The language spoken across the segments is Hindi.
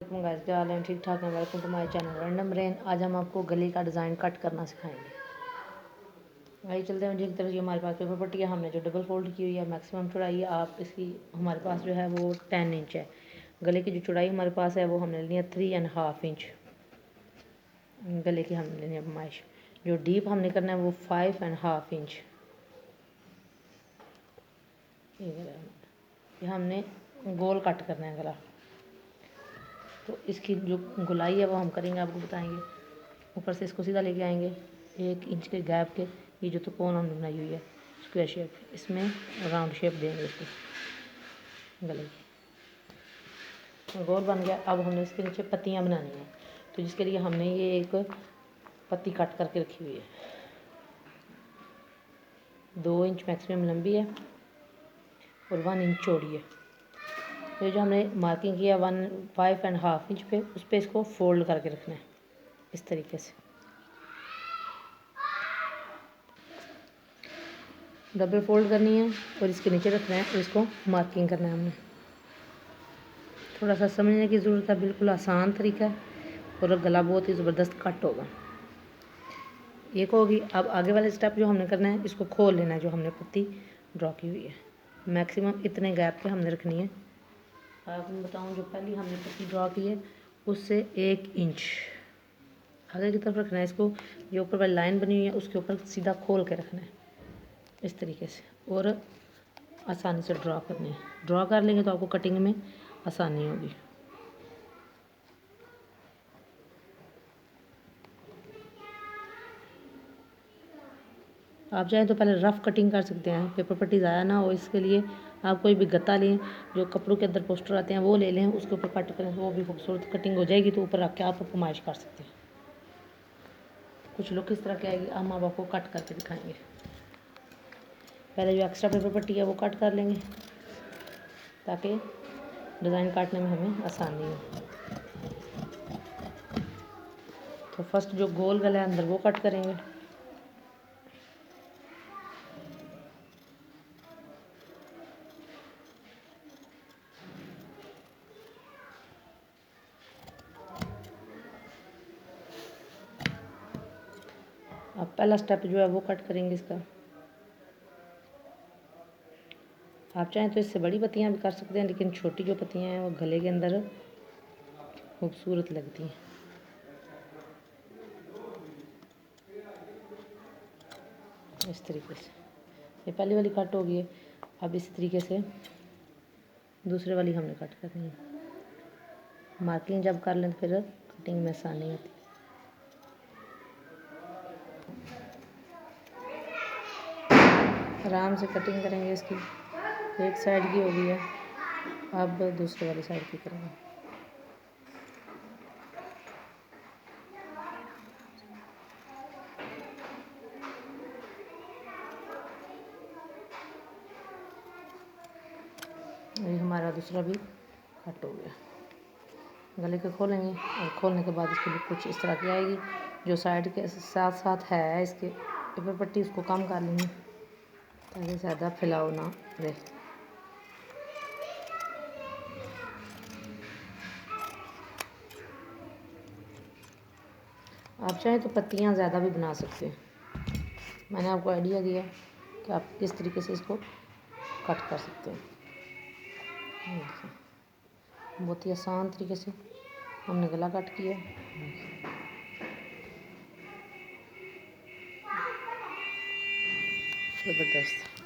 गाइस, क्या हाल है? ठीक ठाक है। Welcome to my channel random rain. आज हम आपको गले का डिज़ाइन कट करना सिखाएंगे। आइए चलते हैं। एक तरह की हमारे पास पेपर पट्टी है, हमने जो डबल फोल्ड की हुई है। मैक्सिमम चौड़ाई आप इसकी हमारे पास जो है वो 10 इंच है। गले की जो चौड़ाई हमारे पास है वो हमने लेनी है 3.5 इंच। गले की हमने लेनी है पैमाइश। जो डीप हमने करना है वो 5.5 इंच। ये हमने गोल कट करना है गला। तो इसकी जो गुलाई है वो हम करेंगे, आपको बताएंगे। ऊपर से इसको सीधा लेके आएंगे 1 इंच के गैप के। ये जो त्रिकोण हमने बनाई हुई है स्क्वायर शेप, इसमें राउंड शेप देंगे इसको गले की। गोल बन गया। अब हमने इसके नीचे पत्तियां बनानी है, तो जिसके लिए हमने ये एक पत्ती कट करके रखी हुई है। 2 इंच मैक्सिमम लंबी है और 1 इंच चौड़ी है। ये जो हमने मार्किंग किया 5.5 इंच पे, उस पर इसको फोल्ड करके रखना है इस तरीके से। डबल फोल्ड करनी है और इसके नीचे रखना है और इसको मार्किंग करना है हमने। थोड़ा सा समझने की ज़रूरत है, बिल्कुल आसान तरीका है और गला बहुत ही ज़बरदस्त कट होगा। एक होगी। अब आगे वाले स्टेप जो हमने करना है, इसको खोल लेना है। जो हमने पत्ती ड्रॉ की हुई है मैक्सिमम इतने गैप पे हमने रखनी है। आपको बताऊँ, जो पहली हमने पत्ती ड्रॉ की है उससे 1 इंच आगे की तरफ रखना है इसको। जो ऊपर वाली लाइन बनी हुई है उसके ऊपर सीधा खोल के रखना है इस तरीके से, और आसानी से ड्रॉ करनी है। ड्रॉ कर लेंगे तो आपको कटिंग में आसानी होगी। आप चाहें तो पहले रफ़ कटिंग कर सकते हैं, पेपर पट्टी ज़ाया ना हो। इसके लिए आप कोई भी गत्ता लें, जो कपड़ों के अंदर पोस्टर आते हैं वो ले लें, उसके ऊपर कट करें तो वो भी खूबसूरत कटिंग हो जाएगी। तो ऊपर रख के आप फरमाइश कर सकते हैं। कुछ लुक इस तरह की आएगी। हम आपको कट करके दिखाएंगे। पहले जो एक्स्ट्रा पेपर पट्टी है वो कट कर लेंगे ताकि डिज़ाइन काटने में हमें आसानी हो। तो फर्स्ट जो गोल गला है अंदर वो कट करेंगे। अब पहला स्टेप जो है वो कट करेंगे इसका। आप चाहें तो इससे बड़ी पत्तियां भी कर सकते हैं, लेकिन छोटी जो पत्तियां हैं वो गले के अंदर खूबसूरत लगती हैं। इस तरीके से ये पहली वाली कट हो गई है। अब इस तरीके से दूसरे वाली हमने कट करनी है। मार्किंग जब कर लें फिर कटिंग में आसानी होती है। आराम से कटिंग करेंगे इसकी। एक साइड की हो गई है, अब दूसरे वाली साइड की करेंगे। ये हमारा दूसरा भी कट हो गया। गले को खोलेंगे और खोलने के बाद इसकी लुक कुछ इस तरह की आएगी। जो साइड के साथ साथ है इसके पेपर पट्टी, उसको कम कर लेंगे ताकि ज़्यादा फैलाव ना रहे। आप चाहें तो पत्तियां ज़्यादा भी बना सकते हैं। मैंने आपको आइडिया दिया कि आप किस तरीके से इसको कट कर सकते हैं। बहुत ही आसान तरीके से हमने गला कट किया। ज़बरदस्त।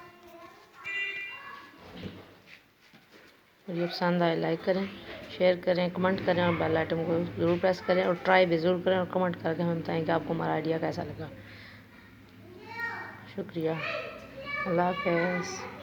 वीडियो पसंद आए लाइक करें, शेयर करें, कमेंट करें और बेल आइकन को ज़रूर प्रेस करें और ट्राई भी ज़रूर करें और कमेंट करके हमें बताएं कि आपको हमारा आइडिया कैसा लगा। शुक्रिया। अल्लाह हाफ़िज़।